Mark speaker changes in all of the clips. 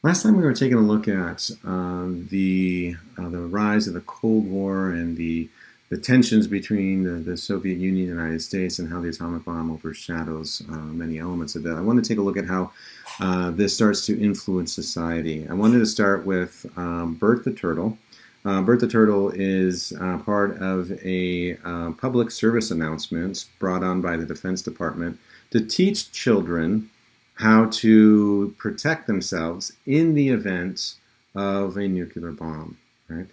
Speaker 1: Last time we were taking a look at the rise of the Cold War and the tensions between the Soviet Union and the United States and how the atomic bomb overshadows many elements of that. I want to take a look at how this starts to influence society. I wanted to start with Bert the Turtle. Bert the Turtle is part of a public service announcement brought on by the Defense Department to teach children how to protect themselves in the event of a nuclear bomb, right?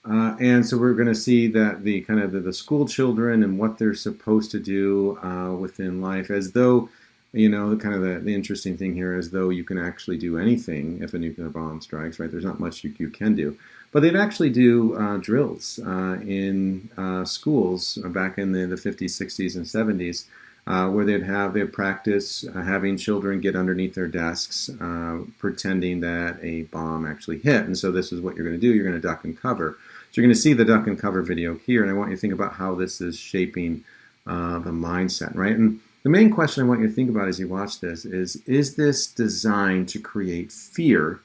Speaker 1: And so we're going to see that the kind of the school children and what they're supposed to do within life, as though, kind of the interesting thing here, as though you can actually do anything if a nuclear bomb strikes, right? There's not much you can do. But they'd actually do drills in schools back in the 50s, 60s, and 70s where they'd practice having children get underneath their desks, pretending that a bomb actually hit. And so this is what you're going to do. You're going to duck and cover. So you're going to see the duck and cover video here, and I want you to think about how this is shaping the mindset, right? And the main question I want you to think about as you watch this is this designed to create fear,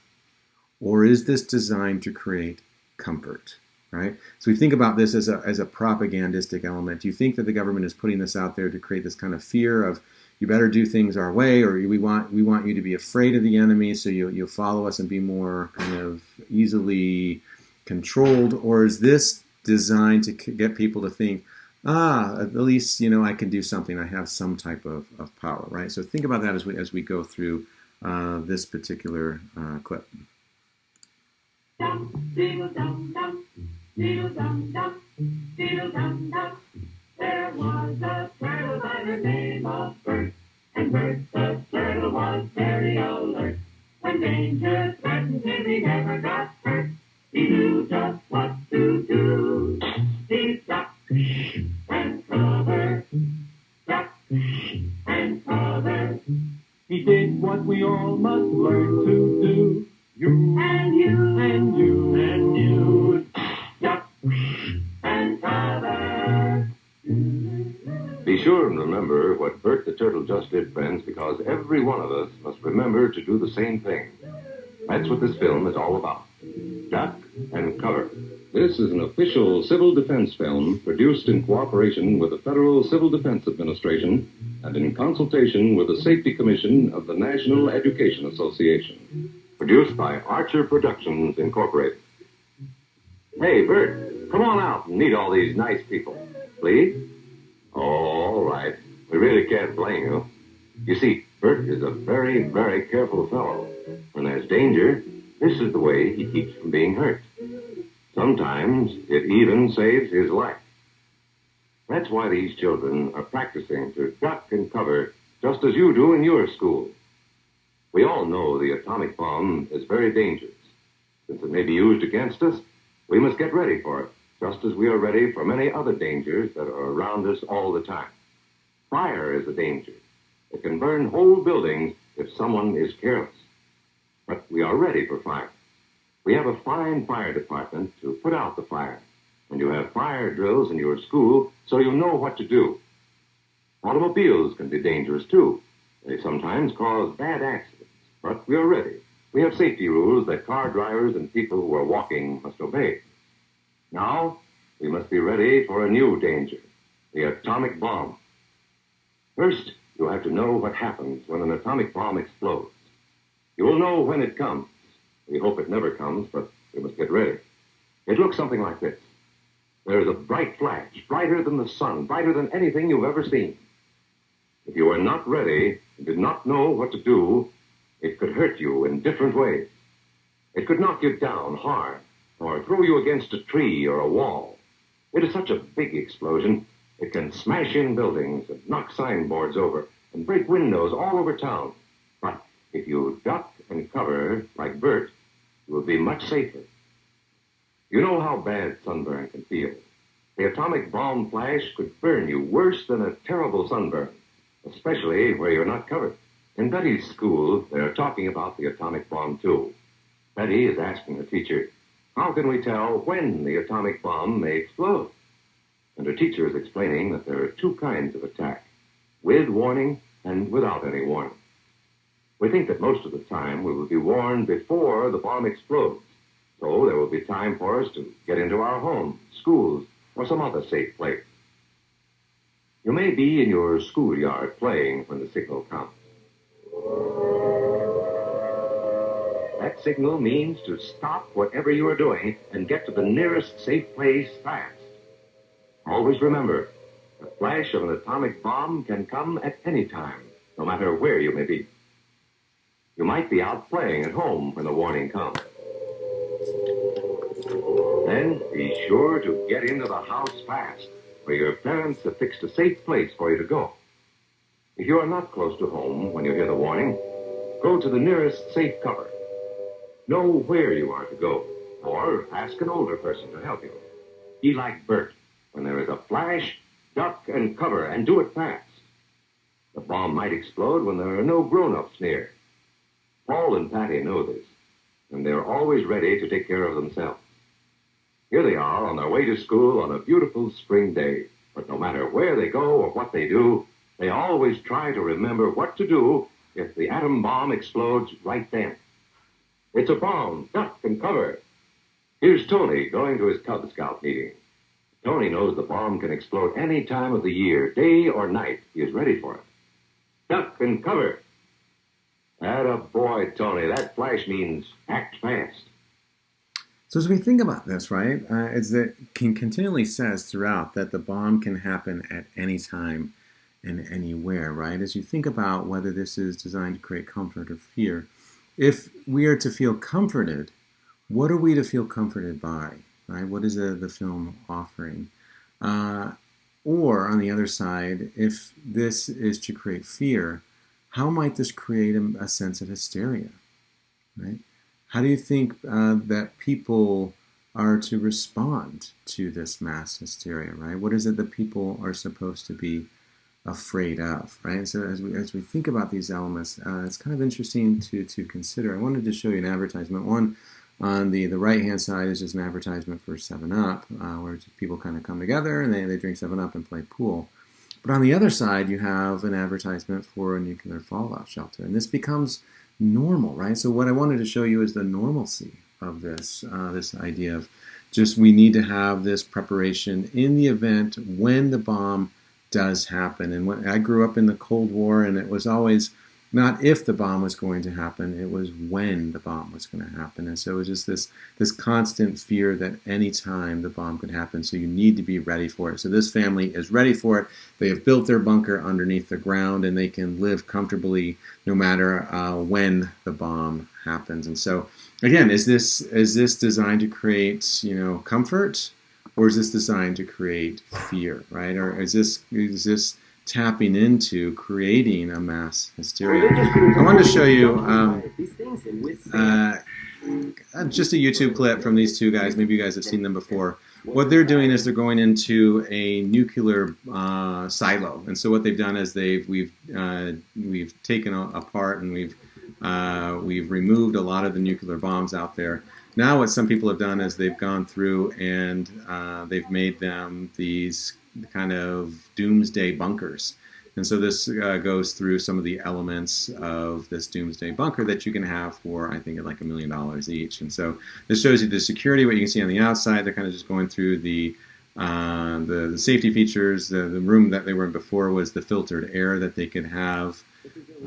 Speaker 1: or is this designed to create comfort? Right? So we think about this as a propagandistic element. Do you think that the government is putting this out there to create this kind of fear of you better do things our way, or we want you to be afraid of the enemy, so you'll follow us and be more kind of easily controlled, or is this designed to get people to think, at least I can do something. I have some type of power, right? So think about that as we go through this particular clip.
Speaker 2: Dum, diddle dum dum, diddle dum dum, diddle dum dum. There was a turtle by the name of Bert, and Bert the turtle was very alert. When danger threatened him, he never got hurt. He knew just what to do. He ducked and covered, ducked and covered. He did what we all must learn to do. You and you and you and you, duck and cover.
Speaker 3: Be sure and remember what Bert the Turtle just did, friends, because every one of us must remember to do the same thing. That's what this film is all about. Duck and cover. This is an official civil defense film produced in cooperation with the Federal Civil Defense Administration and in consultation with the Safety Commission of the National Education Association. Produced by Archer Productions, Incorporated. Hey, Bert, come on out and meet all these nice people. Please? Oh, all right. We really can't blame you. You see, Bert is a very, very careful fellow. When there's danger, this is the way he keeps from being hurt. Sometimes it even saves his life. That's why these children are practicing to duck and cover just as you do in your school. We all know the atomic bomb is very dangerous. Since it may be used against us, we must get ready for it, just as we are ready for many other dangers that are around us all the time. Fire is a danger. It can burn whole buildings if someone is careless. But we are ready for fire. We have a fine fire department to put out the fire. And you have fire drills in your school so you know what to do. Automobiles can be dangerous, too. They sometimes cause bad accidents. But we are ready. We have safety rules that car drivers and people who are walking must obey. Now, we must be ready for a new danger, the atomic bomb. First, you have to know what happens when an atomic bomb explodes. You will know when it comes. We hope it never comes, but we must get ready. It looks something like this. There is a bright flash, brighter than the sun, brighter than anything you've ever seen. If you are not ready and did not know what to do, it could hurt you in different ways. It could knock you down hard or throw you against a tree or a wall. It is such a big explosion, it can smash in buildings and knock signboards over and break windows all over town. But if you duck and cover like Bert, you will be much safer. You know how bad sunburn can feel. The atomic bomb flash could burn you worse than a terrible sunburn, especially where you're not covered. In Betty's school, they're talking about the atomic bomb, too. Betty is asking her teacher, how can we tell when the atomic bomb may explode? And her teacher is explaining that there are two kinds of attack, with warning and without any warning. We think that most of the time we will be warned before the bomb explodes. So there will be time for us to get into our homes, schools, or some other safe place. You may be in your schoolyard playing when the signal comes. That signal means to stop whatever you are doing and get to the nearest safe place fast. Always remember, the flash of an atomic bomb can come at any time, no matter where you may be. You might be out playing at home when the warning comes. Then be sure to get into the house fast, where your parents have fixed a safe place for you to go. If you are not close to home when you hear the warning, go to the nearest safe cover. Know where you are to go, or ask an older person to help you. Be like Bert. When there is a flash, duck and cover, and do it fast. The bomb might explode when there are no grown-ups near. Paul and Patty know this, and they're always ready to take care of themselves. Here they are on their way to school on a beautiful spring day. But no matter where they go or what they do, they always try to remember what to do if the atom bomb explodes right then. It's a bomb. Duck and cover. Here's Tony going to his Cub Scout meeting. Tony knows the bomb can explode any time of the year, day or night. He is ready for it. Duck and cover. Attaboy, Tony. That flash means act fast.
Speaker 1: So as we think about this, right, it continually says throughout that the bomb can happen at any time and anywhere, right? As you think about whether this is designed to create comfort or fear, if we are to feel comforted, what are we to feel comforted by, right? What is the film offering? Or on the other side, if this is to create fear, how might this create a sense of hysteria, right? How do you think that people are to respond to this mass hysteria, right? What is it that people are supposed to be afraid of, right? So as we think about these elements, it's kind of interesting to consider. I wanted to show you an advertisement. One on the right-hand side is just an advertisement for 7-Up, where people kind of come together and they drink 7-Up and play pool. But on the other side, you have an advertisement for a nuclear fallout shelter. And this becomes normal, right? So what I wanted to show you is the normalcy of this idea of just we need to have this preparation in the event when the bomb does happen. And when I grew up in the Cold War, and it was always not if the bomb was going to happen, it was when the bomb was going to happen. And so it was just this constant fear that any time the bomb could happen, so you need to be ready for it. So this family is ready for it. They have built their bunker underneath the ground, and they can live comfortably no matter when the bomb happens. And so, again, is this designed to create, comfort, or is this designed to create fear, right? Or is this tapping into creating a mass hysteria? I wanted to show you just a YouTube clip from these two guys. Maybe you guys have seen them before. What they're doing is they're going into a nuclear silo, and so what they've done is we've taken apart and we've removed a lot of the nuclear bombs out there. Now what some people have done is they've gone through and they've made them these kind of doomsday bunkers. And so this goes through some of the elements of this doomsday bunker that you can have for, I think, like $1 million each. And so this shows you the security, what you can see on the outside. They're kind of just going through the safety features. The room that they were in before was the filtered air that they could have.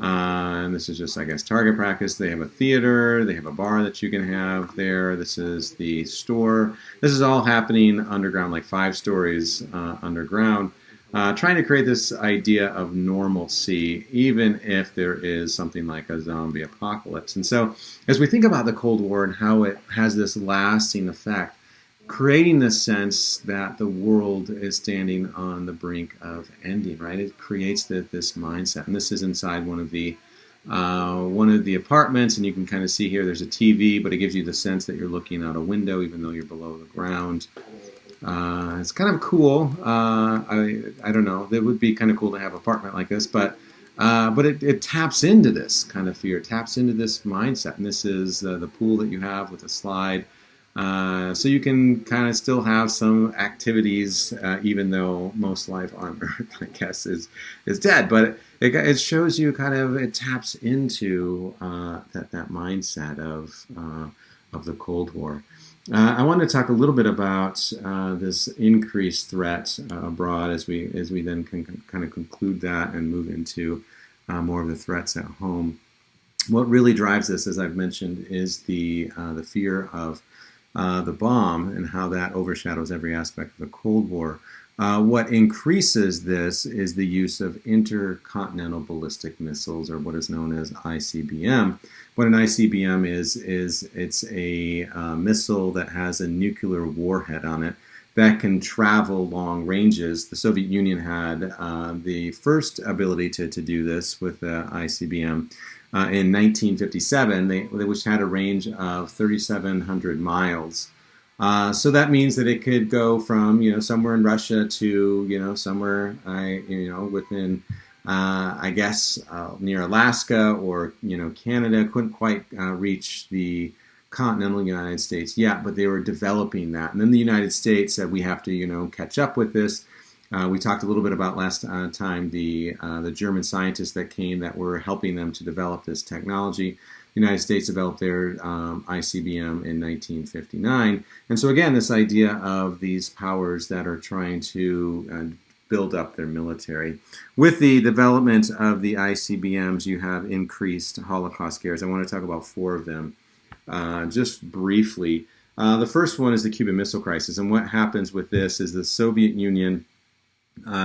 Speaker 1: And this is just, I guess, target practice. They have a theater. They have a bar that you can have there. This is the store. This is all happening underground, like 5 stories underground, trying to create this idea of normalcy, even if there is something like a zombie apocalypse. And so as we think about the Cold War and how it has this lasting effect, creating this sense that the world is standing on the brink of ending, right? It creates this mindset, and this is inside one of the apartments, and you can kind of see here there's a TV, but it gives you the sense that you're looking out a window, even though you're below the ground. It's kind of cool. I don't know. It would be kind of cool to have an apartment like this, but it taps into this kind of fear. It taps into this mindset, and this is the pool that you have with a slide. So you can kind of still have some activities, even though most life on Earth, I guess, is dead. But it shows you kind of, it taps into that mindset of the Cold War. I want to talk a little bit about this increased threat abroad as we then can kind of conclude that and move into more of the threats at home. What really drives this, as I've mentioned, is the fear of the bomb and how that overshadows every aspect of the Cold War. What increases this is the use of intercontinental ballistic missiles, or what is known as ICBM. What an ICBM is it's a missile that has a nuclear warhead on it that can travel long ranges. The Soviet Union had the first ability to do this with the ICBM. In 1957, which had a range of 3,700 miles. So that means that it could go from somewhere in Russia to somewhere within I guess near Alaska or Canada. Couldn't quite reach the continental United States yet, but they were developing that. And then the United States said we have to catch up with this. We talked a little bit about last time the German scientists that came that were helping them to develop this technology. The United States developed their ICBM in 1959. And so again, this idea of these powers that are trying to build up their military. With the development of the ICBMs, you have increased Holocaust scares. I want to talk about 4 of them just briefly. The first one is the Cuban Missile Crisis. And what happens with this is the Soviet Union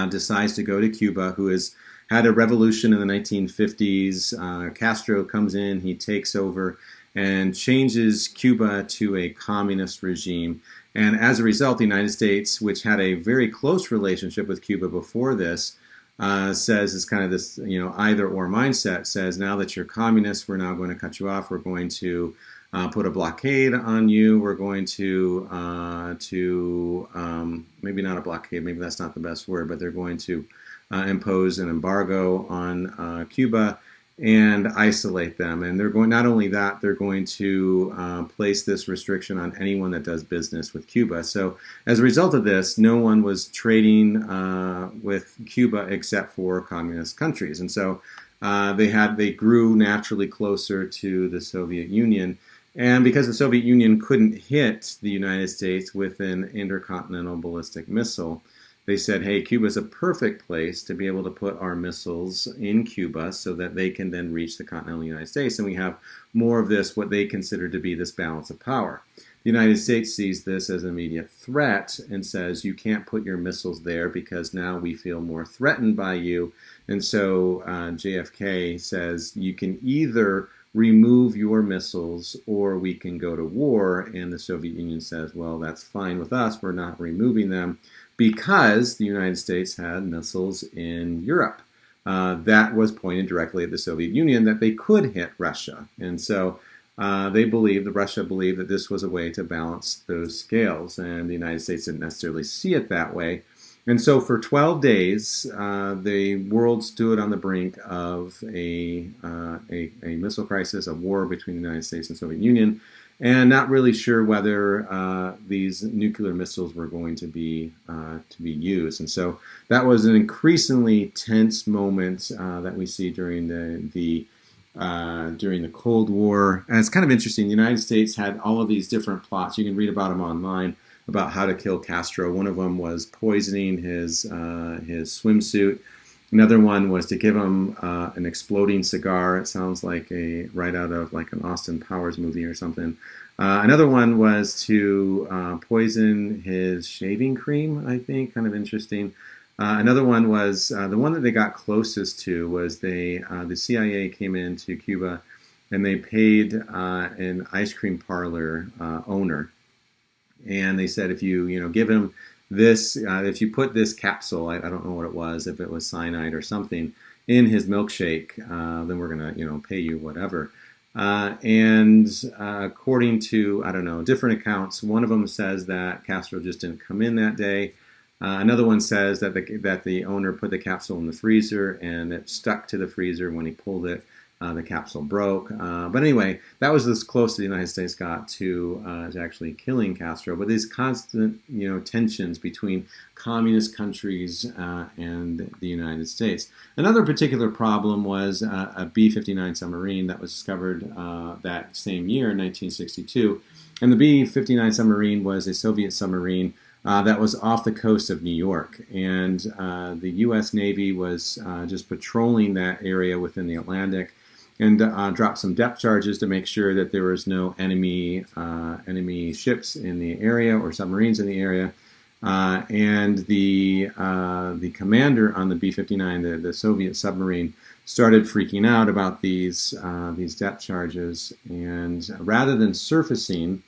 Speaker 1: decides to go to Cuba, who has had a revolution in the 1950s. Castro comes in, he takes over and changes Cuba to a communist regime. And as a result, the United States, which had a very close relationship with Cuba before this, says it's kind of this either or mindset, says now that you're communist, we're now going to cut you off, we're going to put a blockade on you. We're going to maybe not a blockade, maybe that's not the best word, but they're going to impose an embargo on Cuba and isolate them. And they're going, not only that, they're going to place this restriction on anyone that does business with Cuba. So as a result of this, no one was trading with Cuba except for communist countries. And so they grew naturally closer to the Soviet Union. And because the Soviet Union couldn't hit the United States with an intercontinental ballistic missile, they said, hey, Cuba's a perfect place to be able to put our missiles in Cuba so that they can then reach the continental United States. And we have more of this, what they consider to be this balance of power. The United States sees this as an immediate threat and says, you can't put your missiles there because now we feel more threatened by you. And so JFK says, you can either remove your missiles or we can go to war. And the Soviet Union says, well, that's fine with us. We're not removing them because the United States had missiles in Europe. That was pointed directly at the Soviet Union that they could hit Russia. And so Russia believed that this was a way to balance those scales. And the United States didn't necessarily see it that way. And so for 12 days, the world stood on the brink of a missile crisis, a war between the United States and Soviet Union, and not really sure whether these nuclear missiles were going to be used. And so that was an increasingly tense moment that we see during the Cold War. And it's kind of interesting. The United States had all of these different plots. You can read about them online, about how to kill Castro. One of them was poisoning his swimsuit. Another one was to give him an exploding cigar. It sounds like right out of like an Austin Powers movie or something. Another one was to poison his shaving cream, I think, kind of interesting. Another one was, the one that they got closest to was the CIA came into Cuba and they paid an ice cream parlor owner. And they said, if you give him this, if you put this capsule, I don't know what it was, if it was cyanide or something, in his milkshake, then we're going to, pay you whatever. And according to, I don't know, different accounts, one of them says that Castro just didn't come in that day. Another one says that the owner put the capsule in the freezer and it stuck to the freezer when he pulled it. The capsule broke. But anyway, that was as close the United States got to actually killing Castro. But these constant, tensions between communist countries and the United States. Another particular problem was a B-59 submarine that was discovered that same year, 1962. And the B-59 submarine was a Soviet submarine that was off the coast of New York. And the U.S. Navy was just patrolling that area within the Atlantic and dropped some depth charges to make sure that there was no enemy ships in the area or submarines in the area. And the commander on the B-59, the Soviet submarine, started freaking out about these depth charges. And rather than surfacing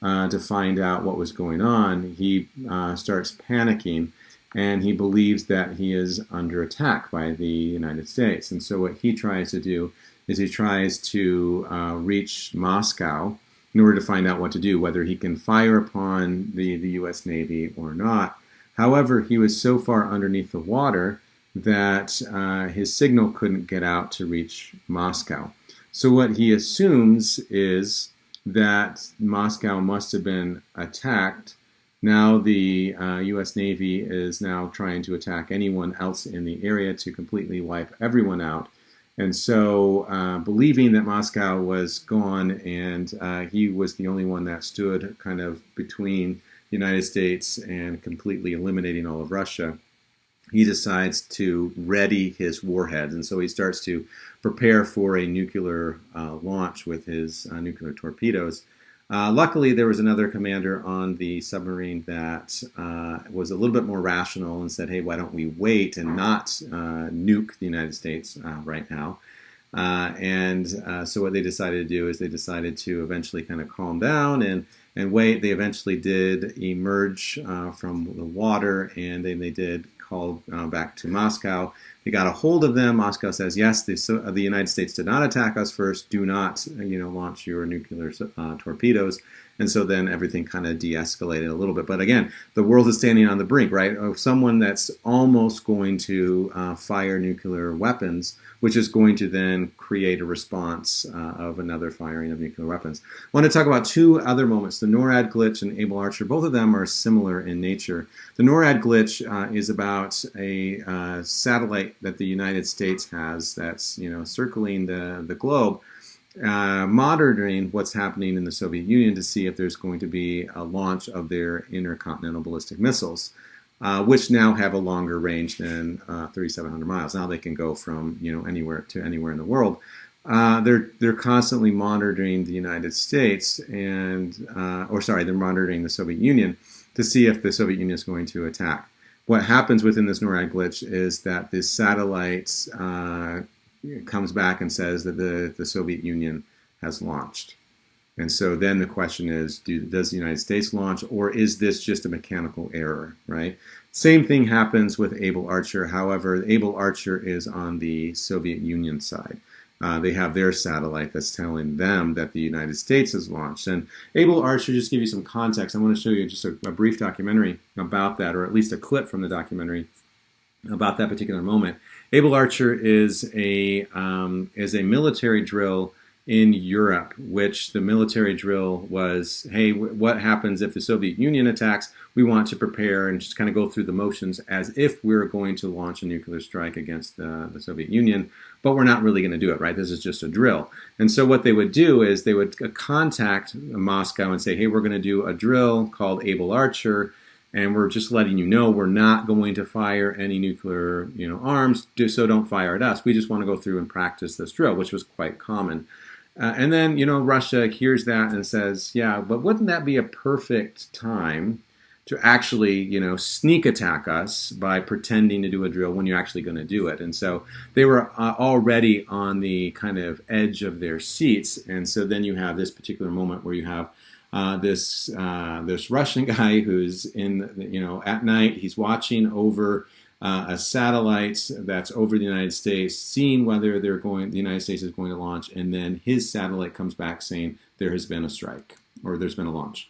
Speaker 1: to find out what was going on, he starts panicking, and he believes that he is under attack by the United States. And so what he tries to do is he tries to reach Moscow in order to find out what to do, whether he can fire upon the U.S. Navy or not. However, he was so far underneath the water that his signal couldn't get out to reach Moscow. So what he assumes is that Moscow must have been attacked. Now the U.S. Navy is now trying to attack anyone else in the area to completely wipe everyone out. And so believing that Moscow was gone and he was the only one that stood kind of between the United States and completely eliminating all of Russia, he decides to ready his warheads. And so he starts to prepare for a nuclear launch with his nuclear torpedoes. Luckily, there was another commander on the submarine that was a little bit more rational and said, hey, why don't we wait and not nuke the United States right now? So what they decided to do is they decided to eventually kind of calm down and wait. They eventually did emerge from the water, and then they did call back to Moscow. They got a hold of them. Moscow says, yes, the United States did not attack us first. Do not, launch your nuclear torpedoes. And so then everything kind of de-escalated a little bit. But again, the world is standing on the brink, right, of someone that's almost going to fire nuclear weapons, which is going to then create a response of another firing of nuclear weapons. I want to talk about two other moments, the NORAD glitch and Able Archer. Both of them are similar in nature. The NORAD glitch is about a satellite that the United States has that's circling the globe, monitoring what's happening in the Soviet Union to see if there's going to be a launch of their intercontinental ballistic missiles, which now have a longer range than 3,700 miles. Now they can go from anywhere to anywhere in the world. They're constantly monitoring the United States they're monitoring the Soviet Union to see if the Soviet Union is going to attack. What happens within this NORAD glitch is that this satellite comes back and says that the Soviet Union has launched. And so then the question is, does the United States launch, or is this just a mechanical error, right? Same thing happens with Able Archer. However, Able Archer is on the Soviet Union side. They have their satellite that's telling them that the United States has launched. And Able Archer, just to give you some context, I want to show you just a brief documentary about that, or at least a clip from the documentary about that particular moment. Able Archer is a military drill in Europe, which the military drill was, hey, what happens if the Soviet Union attacks? We want to prepare and just kind of go through the motions as if we're going to launch a nuclear strike against the Soviet Union, but we're not really going to do it, right? This is just a drill. And so what they would do is they would contact Moscow and say, hey, we're going to do a drill called Able Archer, and we're just letting you know we're not going to fire any nuclear arms, so don't fire at us. We just want to go through and practice this drill, which was quite common. And then, Russia hears that and says, yeah, but wouldn't that be a perfect time to actually, sneak attack us by pretending to do a drill when you're actually going to do it? And so they were already on the kind of edge of their seats. And so then you have this particular moment where you have this Russian guy who's at night, he's watching over a satellite that's over the United States, seeing whether the United States is going to launch, and then his satellite comes back saying there has been a strike or there's been a launch.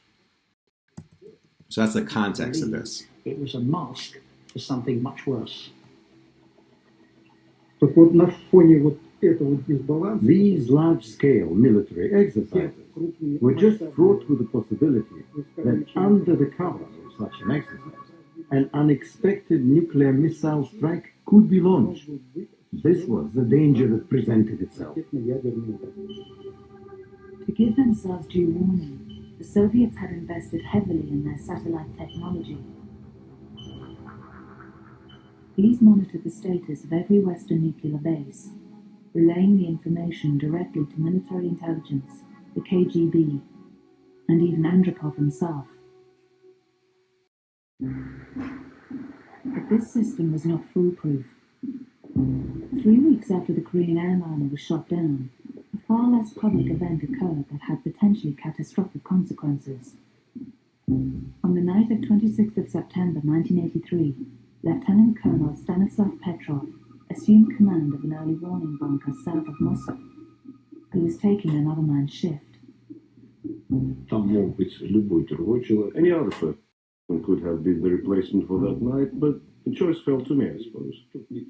Speaker 1: So that's the context of this.
Speaker 4: It was a mask for something much worse. Так вот на фоне вот These large-scale military exercises were just fraught with the possibility that under the cover of such an exercise, an unexpected nuclear missile strike could be launched. This was the danger that presented itself.
Speaker 5: To give themselves due warning, the Soviets had invested heavily in their satellite technology. These monitored the status of every Western nuclear base, relaying the information directly to military intelligence, the KGB, and even Andropov himself. But this system was not foolproof. 3 weeks after the Korean airliner was shot down, a far less public event occurred that had potentially catastrophic consequences. On the night of 26th of September 1983, Lieutenant Colonel Stanislav Petrov assumed command of an early warning bunker south of Moscow. He was taking another man's shift.
Speaker 6: Any other person could have been the replacement for that night, but the choice fell to me, I suppose.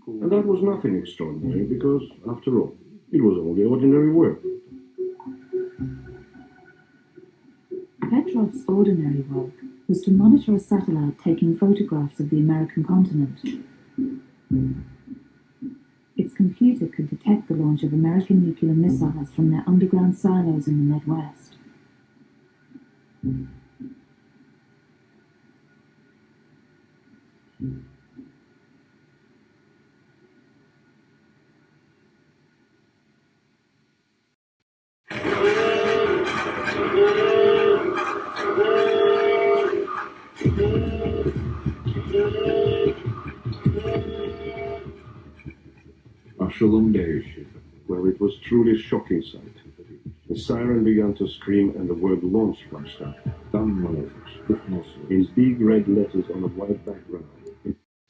Speaker 6: And that was nothing extraordinary, because, after all, it was only ordinary work.
Speaker 5: Petrov's ordinary work was to monitor a satellite taking photographs of the American continent. Its computer could detect the launch of American nuclear missiles from their underground silos in the Midwest.
Speaker 6: Shalom Day. Well, it was truly a shocking sight. The siren began to scream and the word launch flashed up. In big red letters on a white background.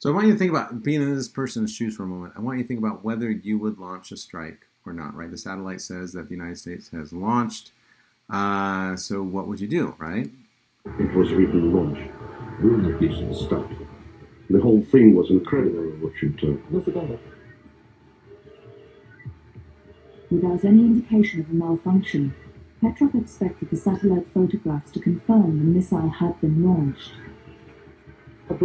Speaker 1: So I want you to think about being in this person's shoes for a moment. I want you to think about whether you would launch a strike or not, right? The satellite says that the United States has launched. So what would you do, right?
Speaker 6: It was written launch. Stop. The whole thing was incredible, what you took.
Speaker 5: Without any indication of a malfunction, Petrov expected the satellite photographs to confirm the missile had been launched. But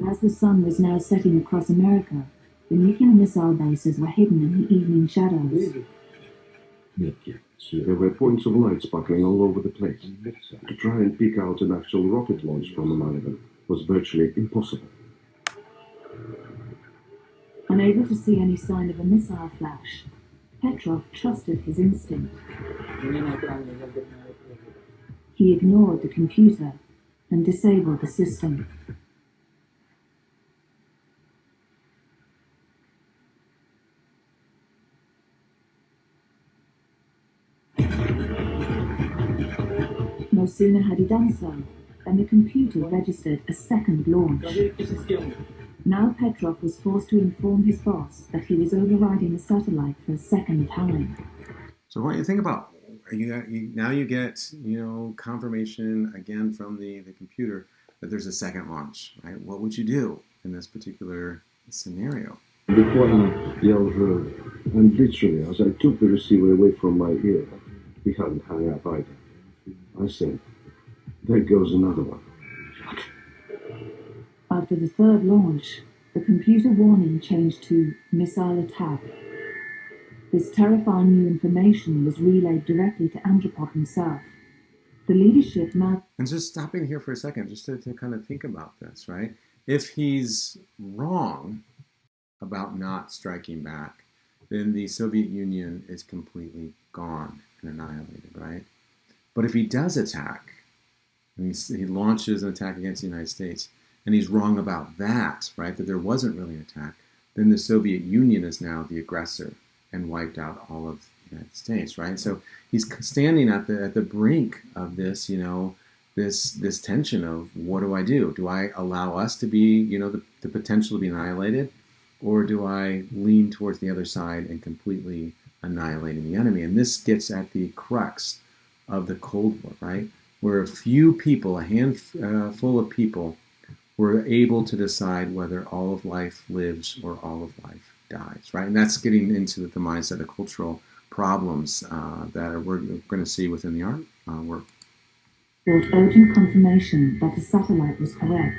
Speaker 5: as the sun was now setting across America, the nuclear missile bases were hidden in the evening shadows.
Speaker 6: There were points of light sparkling all over the place. To try and pick out an actual rocket launch from among them was virtually impossible.
Speaker 5: Unable to see any sign of a missile flash, Petrov trusted his instinct. He ignored the computer and disabled the system. No sooner had he done so than the computer registered a second launch. Now Petrov was forced to inform his boss that he was overriding the satellite for a second time.
Speaker 1: So what do you think about? Now you get, confirmation again from the computer that there's a second launch, right? What would you do in this particular scenario?
Speaker 6: And literally, as I took the receiver away from my ear, he hadn't hung up either. I said, there goes another one.
Speaker 5: After the third launch, the computer warning changed to missile attack. This terrifying new information was relayed directly to Andropov himself. The leadership now...
Speaker 1: And just stopping here for a second, just to kind of think about this, right? If he's wrong about not striking back, then the Soviet Union is completely gone and annihilated, right? But if he does attack, and he launches an attack against the United States, and he's wrong about that, right, that there wasn't really an attack, then the Soviet Union is now the aggressor and wiped out all of the United States, right? So he's standing at the brink of this, this tension of what do I do? Do I allow us to be, the potential to be annihilated, or do I lean towards the other side and completely annihilating the enemy? And this gets at the crux of the Cold War, right? Where a few people, a handful of people, were able to decide whether all of life lives or all of life dies, right? And that's getting into the mindset of cultural problems we're going to see within the art work.
Speaker 5: Brought urgent confirmation that the satellite was correct.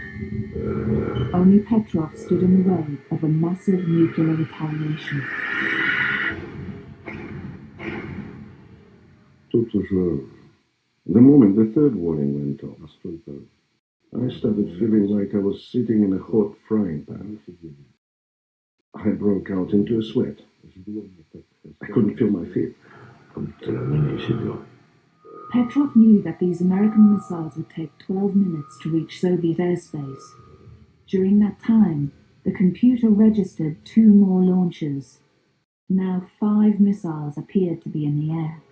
Speaker 5: Only Petrov stood in the way of a massive nuclear retaliation.
Speaker 6: The moment the third warning went off, I started feeling like I was sitting in a hot frying pan. I broke out into a sweat. I couldn't feel my feet.
Speaker 5: Petrov knew that these American missiles would take 12 minutes to reach Soviet airspace. During that time, the computer registered 2 more launches. Now 5 missiles appeared to be in the air.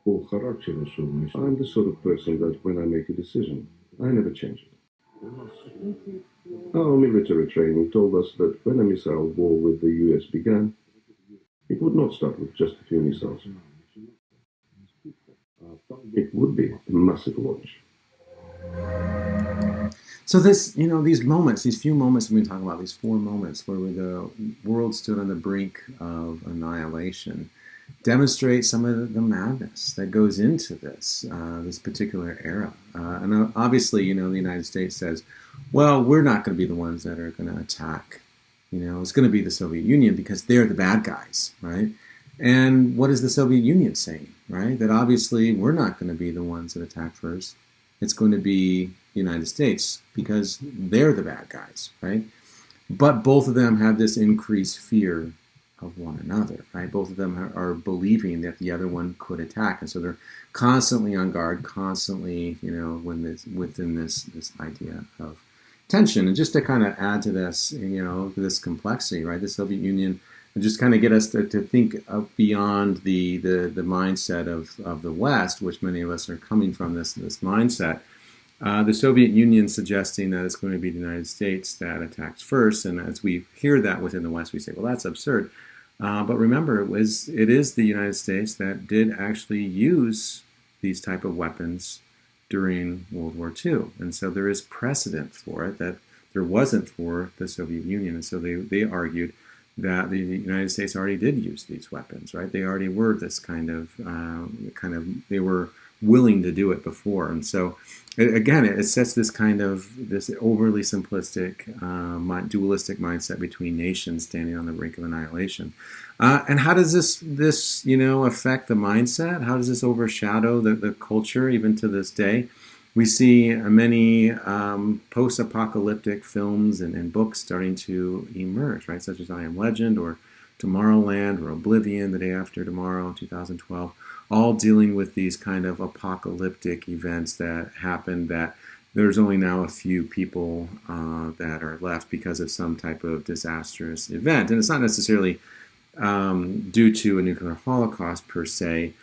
Speaker 6: I'm the sort of person that when I make a decision, I never change it. Our military training told us that when a missile war with the US began, it would not start with just a few missiles. It would be a massive launch.
Speaker 1: So this, these moments, these few moments we've been talking about, these 4 moments where the world stood on the brink of annihilation, demonstrate some of the madness that goes into this particular era. And obviously, the United States says, well, we're not going to be the ones that are going to attack. It's going to be the Soviet Union because they're the bad guys, right? And what is the Soviet Union saying, right? That obviously we're not going to be the ones that attack first. It's going to be the United States because they're the bad guys, right? But both of them have this increased fear of one another, right? Both of them are believing that the other one could attack, and so they're constantly on guard, constantly, within this idea of tension. And just to kind of add to this, to this complexity, right? The Soviet Union, and just kind of get us to think beyond the mindset of the West, which many of us are coming from this mindset. The Soviet Union suggesting that it's going to be the United States that attacks first, and as we hear that within the West, we say, well, that's absurd. But remember, it is the United States that did actually use these type of weapons during World War II, and so there is precedent for it that there wasn't for the Soviet Union, and so they argued that the United States already did use these weapons, right? They already were this kind of they were willing to do it before. And so, again, it sets this overly simplistic, dualistic mindset between nations standing on the brink of annihilation. And how does this affect the mindset? How does this overshadow the culture even to this day? We see many post-apocalyptic films and books starting to emerge, right? Such as I Am Legend or Tomorrowland or Oblivion, The Day After Tomorrow, 2012, all dealing with these kind of apocalyptic events that happen, that there's only now a few people that are left because of some type of disastrous event. And it's not necessarily due to a nuclear holocaust per se.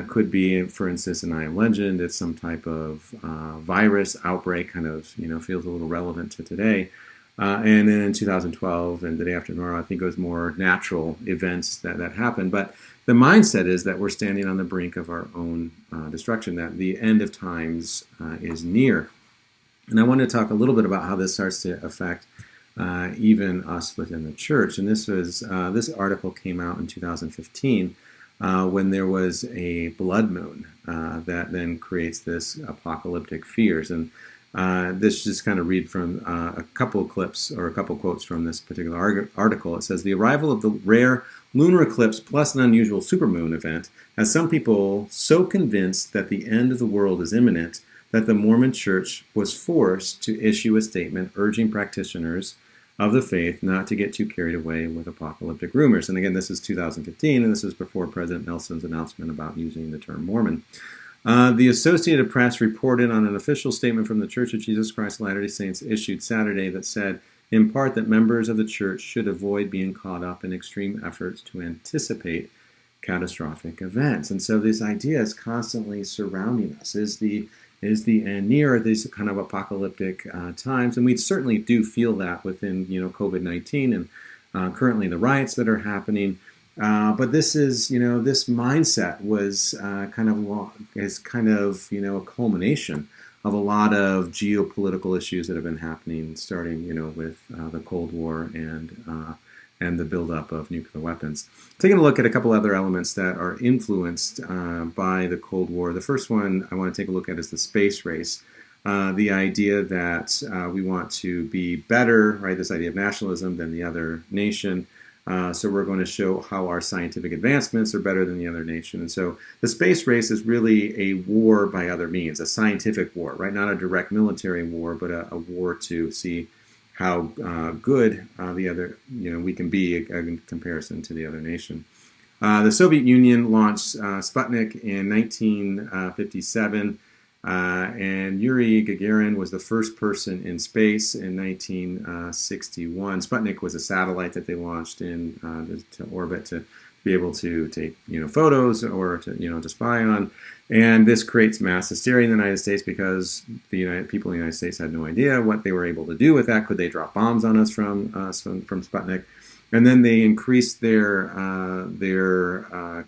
Speaker 1: Could be, for instance, in I Am Legend, it's some type of virus outbreak, kind of, feels a little relevant to today. And then in 2012 and The Day After Tomorrow, I think it was more natural events that happened. But the mindset is that we're standing on the brink of our own destruction, that the end of times is near. And I want to talk a little bit about how this starts to affect even us within the church. And this article came out in 2015 when there was a blood moon that then creates this apocalyptic fears. And this just kind of read from a couple of clips or a couple of quotes from this particular article. It says, the arrival of the rare lunar eclipse plus an unusual supermoon event has some people so convinced that the end of the world is imminent that the Mormon Church was forced to issue a statement urging practitioners of the faith not to get too carried away with apocalyptic rumors. And again, this is 2015, and this is before President Nelson's announcement about using the term Mormon. The Associated Press reported on an official statement from the Church of Jesus Christ of Latter-day Saints issued Saturday that said, in part, that members of the church should avoid being caught up in extreme efforts to anticipate catastrophic events. And so this idea is constantly surrounding us. Is the end near these kind of apocalyptic times? And we certainly do feel that within COVID-19 and currently the riots that are happening. But this is, this mindset was kind of a culmination of a lot of geopolitical issues that have been happening, starting, with the Cold War and and the buildup of nuclear weapons. Taking a look at a couple other elements that are influenced by the Cold War. The first one I want to take a look at is the space race. The idea that we want to be better, right? This idea of nationalism than the other nation. So we're going to show how our scientific advancements are better than the other nation. And so the space race is really a war by other means, a scientific war, right? Not a direct military war, but a war to see how good the other, we can be in comparison to the other nation. The Soviet Union launched Sputnik in 1957. And Yuri Gagarin was the first person in space in 1961. Sputnik was a satellite that they launched to orbit to be able to take photos or to spy on. And this creates mass hysteria in the United States because the people in the United States had no idea what they were able to do with that. Could they drop bombs on us from Sputnik? And then they increased their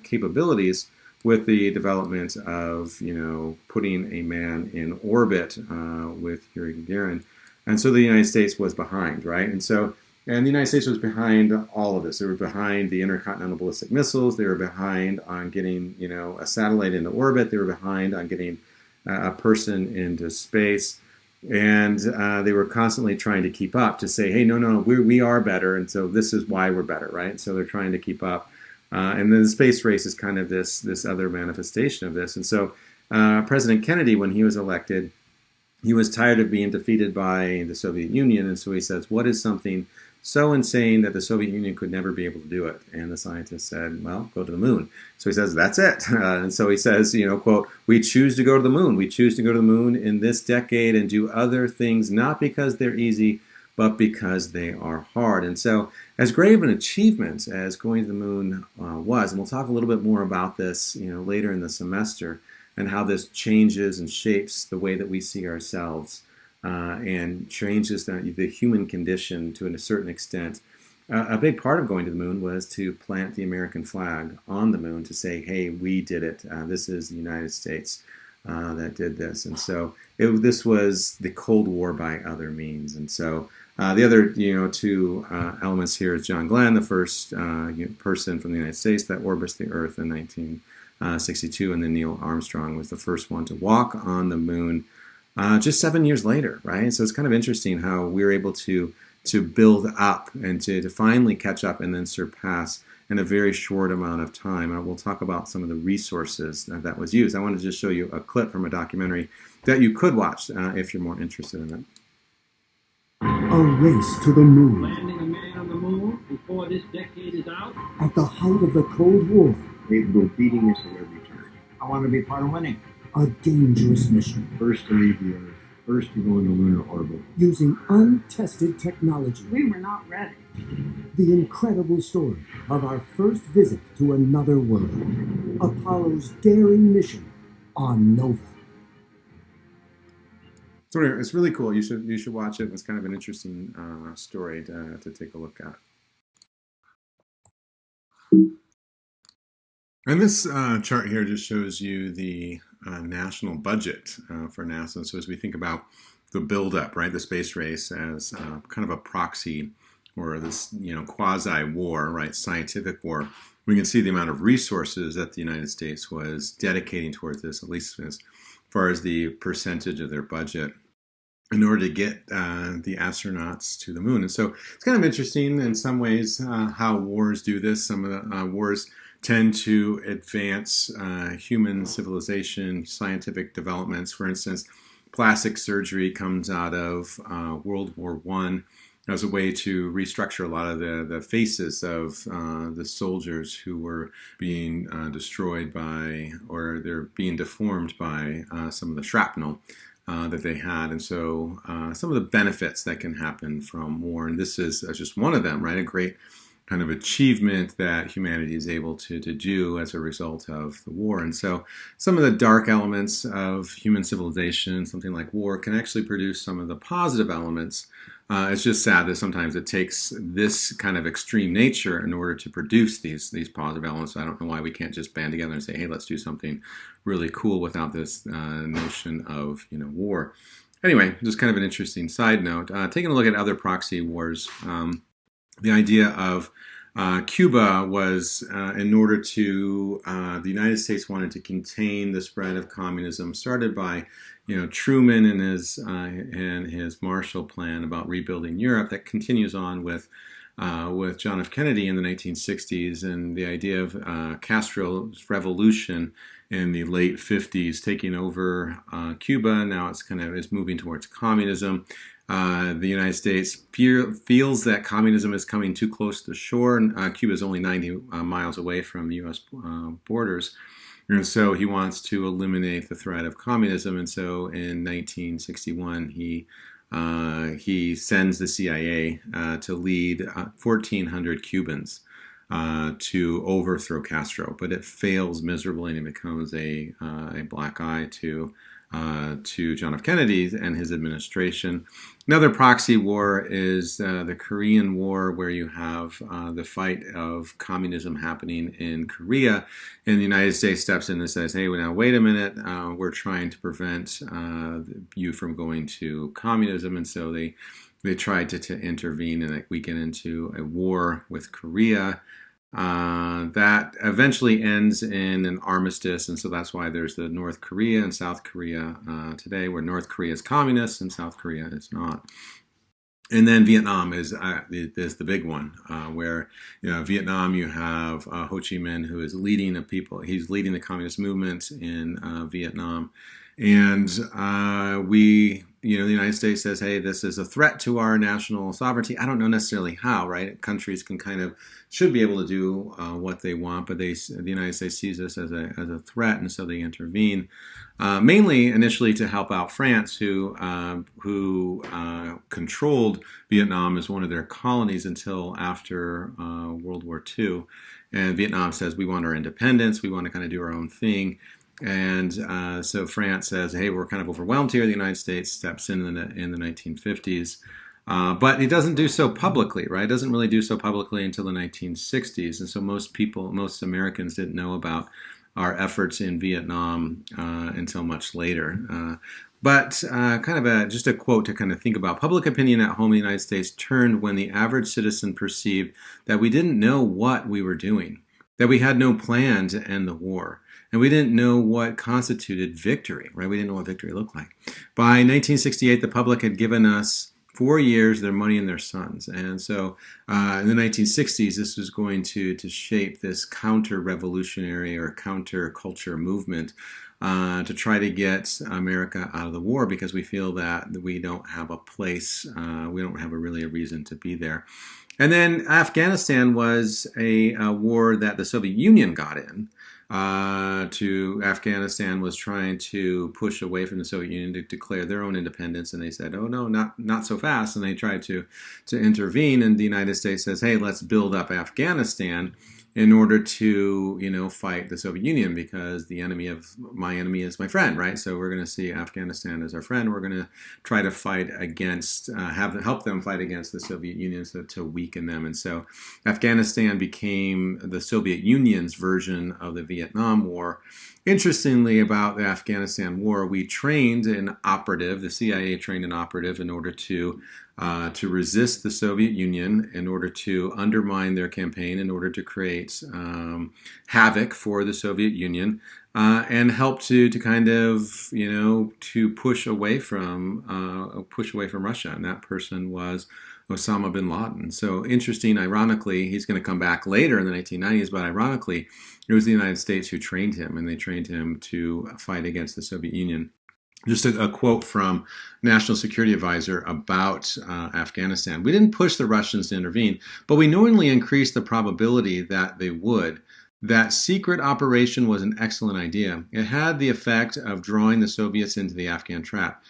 Speaker 1: capabilities with the development of, putting a man in orbit with Yuri Gagarin. And so the United States was behind, right? And the United States was behind all of this. They were behind the intercontinental ballistic missiles. They were behind on getting, a satellite into orbit. They were behind on getting a person into space. And they were constantly trying to keep up to say, hey, no, we are better. And so this is why we're better, right? So they're trying to keep up. And then the space race is kind of this other manifestation of this. And so President Kennedy, when he was elected, he was tired of being defeated by the Soviet Union. And so he says, what is something so insane that the Soviet Union could never be able to do it? And the scientists said, well, go to the moon. So he says, that's it. And so he says, quote, we choose to go to the moon. We choose to go to the moon in this decade and do other things, not because they're easy, but because they are hard. And so as great of an achievement as going to the moon was, and we'll talk a little bit more about this later in the semester, and how this changes and shapes the way that we see ourselves and changes the human condition to a certain extent. A big part of going to the moon was to plant the American flag on the moon to say, hey, we did it. This is the United States that did this. And so this was the Cold War by other means. And so the other, two elements here is John Glenn, the first person from the United States that orbits the Earth in 1962, and then Neil Armstrong was the first one to walk on the moon just 7 years later, right? And so it's kind of interesting how we were able to build up and to finally catch up and then surpass in a very short amount of time. And we'll talk about some of the resources that was used. I want to just show you a clip from a documentary that you could watch if you're more interested in it.
Speaker 7: A race to the moon.
Speaker 8: Landing a man on the moon before this decade is out.
Speaker 7: At the height of the Cold War.
Speaker 6: They've been beating us at every turn.
Speaker 9: I want to be part of winning.
Speaker 7: A dangerous mission.
Speaker 6: First to leave the Earth. First to go into lunar orbit.
Speaker 7: Using untested technology.
Speaker 10: We were not ready.
Speaker 7: The incredible story of our first visit to another world. Apollo's daring mission on Nova.
Speaker 1: So anyway, it's really cool. You should watch it. It's kind of an interesting story to take a look at. And this chart here just shows you the national budget for NASA. So as we think about the buildup, right, the space race as kind of a proxy or this quasi-war, right, scientific war, we can see the amount of resources that the United States was dedicating towards this, at least as far as the percentage of their budget, in order to get the astronauts to the moon. And so it's kind of interesting in some ways how wars do this. Some of the wars tend to advance human civilization, scientific developments. For instance, plastic surgery comes out of World War I as a way to restructure a lot of the faces of the soldiers who were being destroyed by, or they're being deformed by some of the shrapnel that they had. And so some of the benefits that can happen from war, and this is just one of them, right? A great kind of achievement that humanity is able to do as a result of the war. And so some of the dark elements of human civilization, something like war, can actually produce some of the positive elements. It's just sad that sometimes it takes this kind of extreme nature in order to produce these positive elements. I don't know why we can't just band together and say, hey, let's do something really cool without this notion of war. Anyway, just kind of an interesting side note. Taking a look at other proxy wars. the idea of Cuba was in order to the United States wanted to contain the spread of communism, started by Truman and his Marshall Plan about rebuilding Europe, that continues on with John F. Kennedy in the 1960s, and the idea of Castro's revolution in the late 50s taking over Cuba. Now it's moving towards communism. The United States feels that communism is coming too close to shore. Cuba is only 90 miles away from U.S. Borders. And so he wants to eliminate the threat of communism. And so in 1961, he sends the CIA to lead 1,400 Cubans to overthrow Castro, but it fails miserably, and it becomes a black eye to John F. Kennedy and his administration. Another proxy war is the Korean War, where you have the fight of communism happening in Korea, and the United States steps in and says, hey, now wait a minute, we're trying to prevent you from going to communism, and so they tried to intervene, and we get into a war with Korea. That eventually ends in an armistice, and so that's why there's the North Korea and South Korea today, where North Korea is communist and South Korea is not. And then Vietnam is the big one, where Vietnam, you have Ho Chi Minh, who is leading he's leading the communist movement in Vietnam, and the United States says, hey, this is a threat to our national sovereignty. I don't know necessarily how, right? Countries should be able to do what they want, but the United States sees this as a threat, and so they intervene, mainly initially to help out France, who controlled Vietnam as one of their colonies until after World War II. And Vietnam says, we want our independence, we want to kind of do our own thing. And so France says, hey, we're kind of overwhelmed here. The United States steps in the 1950s. But it doesn't do so publicly, right? It doesn't really do so publicly until the 1960s. And so most Americans didn't know about our efforts in Vietnam until much later. But just a quote to kind of think about. Public opinion at home in the United States turned when the average citizen perceived that we didn't know what we were doing, that we had no plan to end the war. And we didn't know what constituted victory, right? We didn't know what victory looked like. By 1968, the public had given us 4 years, their money, and their sons. And so in the 1960s, this was going to shape this counter-revolutionary or counter-culture movement to try to get America out of the war, because we feel that we don't have a place, we don't have really a reason to be there. And then Afghanistan was a war that the Soviet Union got in. Afghanistan was trying to push away from the Soviet Union to declare their own independence, and they said, oh no, not so fast, and they tried to intervene, and the United States says, hey, let's build up Afghanistan in order to fight the Soviet Union, because the enemy of my enemy is my friend, right? So we're going to see Afghanistan as our friend. We're going to try to fight against, help them fight against the Soviet Union, so to weaken them. And so Afghanistan became the Soviet Union's version of the Vietnam War. Interestingly, about the Afghanistan war, we trained an operative, the CIA trained an operative in order to resist the Soviet Union, in order to undermine their campaign, in order to create havoc for the Soviet Union, and help to kind of to push away from Russia. And that person was Osama bin Laden. So interesting, ironically, he's going to come back later in the 1990s, but ironically, it was the United States who trained him, and they trained him to fight against the Soviet Union. Just a quote from National Security Advisor about Afghanistan. We didn't push the Russians to intervene, but we knowingly increased the probability that they would. That secret operation was an excellent idea. It had the effect of drawing the Soviets into the Afghan trap.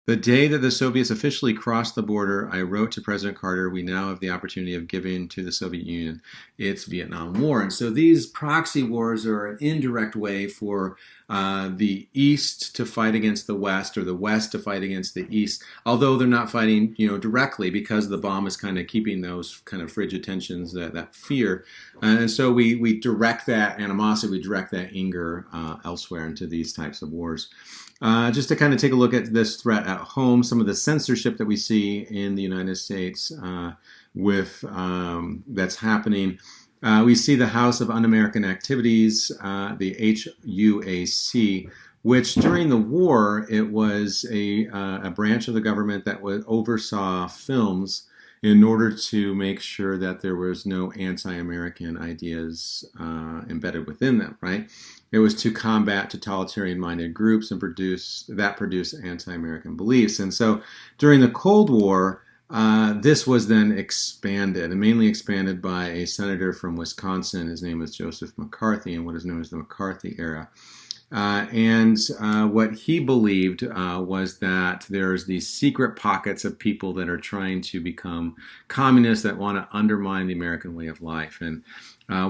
Speaker 1: The day that the Soviets officially crossed the border, I wrote to President Carter, we now have the opportunity of giving to the Soviet Union its Vietnam War. And so these proxy wars are an indirect way for the East to fight against the West, or the West to fight against the East, although they're not fighting directly, because the bomb is kind of keeping those kind of frigid tensions, that fear. And so we direct that animosity, we direct that anger elsewhere into these types of wars. Just to kind of take a look at this threat at home, some of the censorship that we see in the United States with that's happening. We see the House of Un-American Activities, the HUAC, which during the war, it was a branch of the government that oversaw films in order to make sure that there was no anti-American ideas embedded within them, right? It was to combat totalitarian-minded groups and produce anti-American beliefs. And so during the Cold War, this was then expanded, and mainly expanded by a senator from Wisconsin. His name was Joseph McCarthy, in what is known as the McCarthy era. And what he believed was that there's these secret pockets of people that are trying to become communists that want to undermine the American way of life. And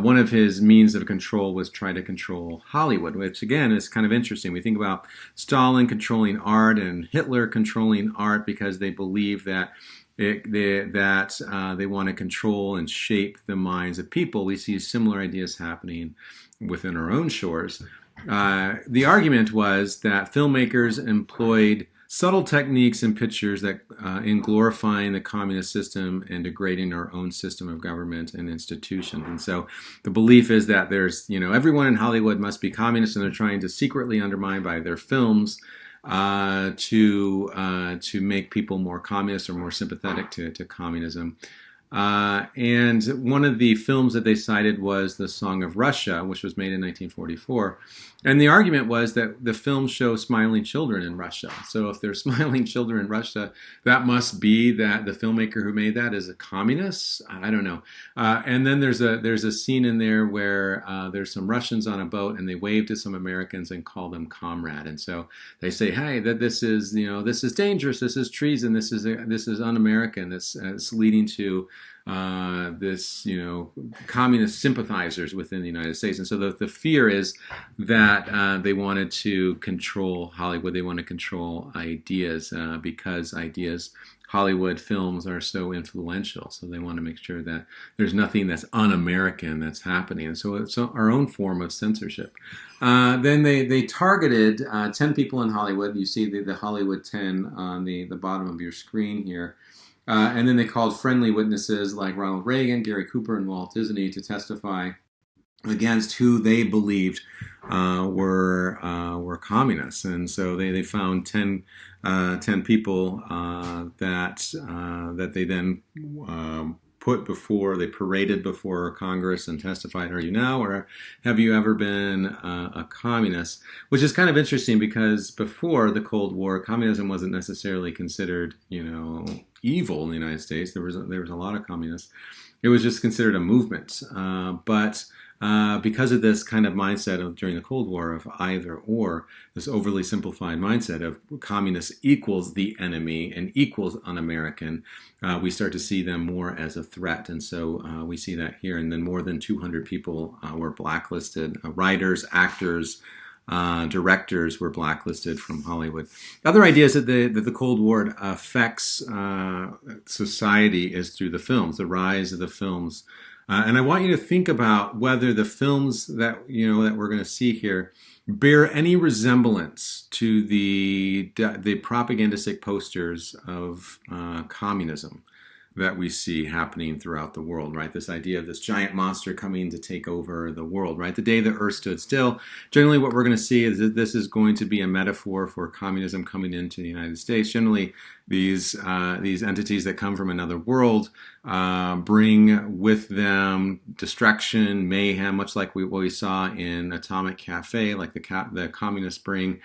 Speaker 1: one of his means of control was try to control Hollywood, which again is kind of interesting. We think about Stalin controlling art and Hitler controlling art because they believe that they want to control and shape the minds of people. We see similar ideas happening within our own shores. The argument was that filmmakers employed subtle techniques in pictures that in glorifying the communist system and degrading our own system of government and institutions. And so the belief is that there's, everyone in Hollywood must be communist, and they're trying to secretly undermine by their films to make people more communist or more sympathetic to communism. And one of the films that they cited was The Song of Russia, which was made in 1944. And the argument was that the film shows smiling children in Russia. So if there's smiling children in Russia, that must be that the filmmaker who made that is a communist? I don't know. And then there's a scene in there where there's some Russians on a boat, and they wave to some Americans and call them comrade. And so they say, hey, that this is dangerous, this is treason, this is un-American, it's leading to this, communist sympathizers within the United States. And so the fear is that they wanted to control Hollywood. They want to control ideas because Hollywood films are so influential. So they want to make sure that there's nothing that's un-American that's happening. And so it's our own form of censorship. Then they targeted 10 people in Hollywood. You see the Hollywood 10 on the bottom of your screen here. And then they called friendly witnesses like Ronald Reagan, Gary Cooper, and Walt Disney to testify against who they believed were communists. And so they found 10 people that they then they paraded before Congress and testified, are you now, or have you ever been a communist? Which is kind of interesting because before the Cold War, communism wasn't necessarily considered, evil in the United States. There was a lot of communists. It was just considered a movement. But because of this kind of mindset during the Cold War of either or, this overly simplified mindset of communist equals the enemy and equals un-American, we start to see them more as a threat. And so we see that here. And then more than 200 people were blacklisted. Writers, actors, directors were blacklisted from Hollywood. Other ideas that the Cold War affects society is through the films, the rise of the films. And I want you to think about whether the films that we're going to see here bear any resemblance to the propagandistic posters of communism that we see happening throughout the world, right? This idea of this giant monster coming to take over the world, right? The day the Earth stood still. Generally, what we're going to see is that this is going to be a metaphor for communism coming into the United States. Generally, these entities that come from another world bring with them destruction, mayhem, much like what we saw in Atomic Cafe, like the communists bring.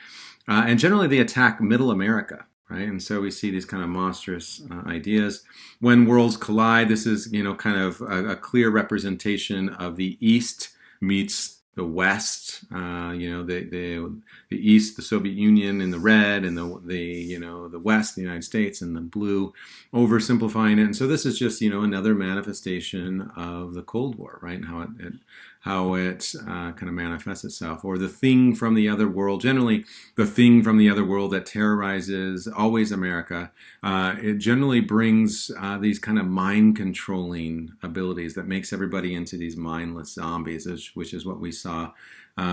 Speaker 1: And generally, they attack Middle America. Right, and so we see these kind of monstrous ideas. When worlds collide, this is kind of a clear representation of the East meets the West. The East, the Soviet Union in the red, and the West, the United States, in the blue, oversimplifying it. And so this is just another manifestation of the Cold War, right? And how it kind of manifests itself, or the thing from the other world. Generally, the thing from the other world that terrorizes always America. It generally brings these kind of mind-controlling abilities that makes everybody into these mindless zombies, which is what we saw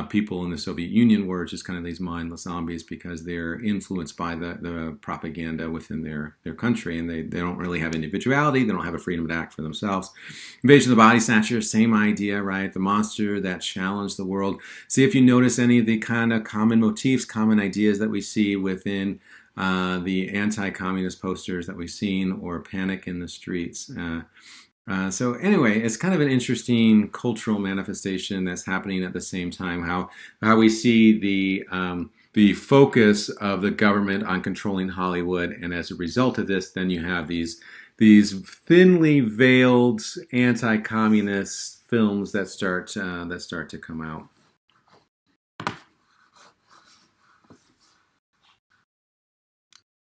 Speaker 1: people in the Soviet Union were just kind of these mindless zombies because they're influenced by the propaganda within their country, and they don't really have individuality. They don't have a freedom to act for themselves. Invasion of the Body Snatchers, same idea, right? The monster that challenged the world. See if you notice any of the kind of common motifs, common ideas that we see within the anti-communist posters that we've seen, or Panic in the Streets. So anyway, it's kind of an interesting cultural manifestation that's happening at the same time. How we see the focus of the government on controlling Hollywood, and as a result of this, then you have these thinly veiled anti-communist films that start to come out.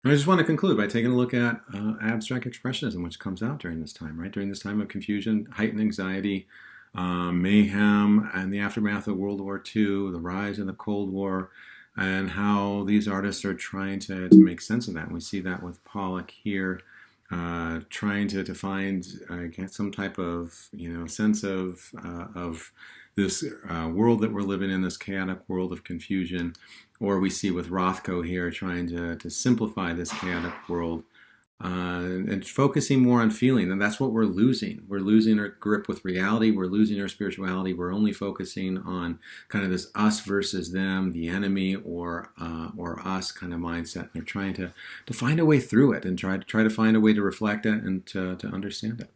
Speaker 1: I just want to conclude by taking a look at abstract expressionism, which comes out during this time, right? During this time of confusion, heightened anxiety, mayhem, and the aftermath of World War II, the rise of the Cold War, and how these artists are trying to make sense of that. And we see that with Pollock here, trying to find get some type of sense of this world that we're living in, this chaotic world of confusion. Or we see with Rothko here trying to simplify this chaotic world and focusing more on feeling. And that's what we're losing. We're losing our grip with reality. We're losing our spirituality. We're only focusing on kind of this us versus them, the enemy or us kind of mindset. And they're trying to find a way through it and try to find a way to reflect it and to understand it.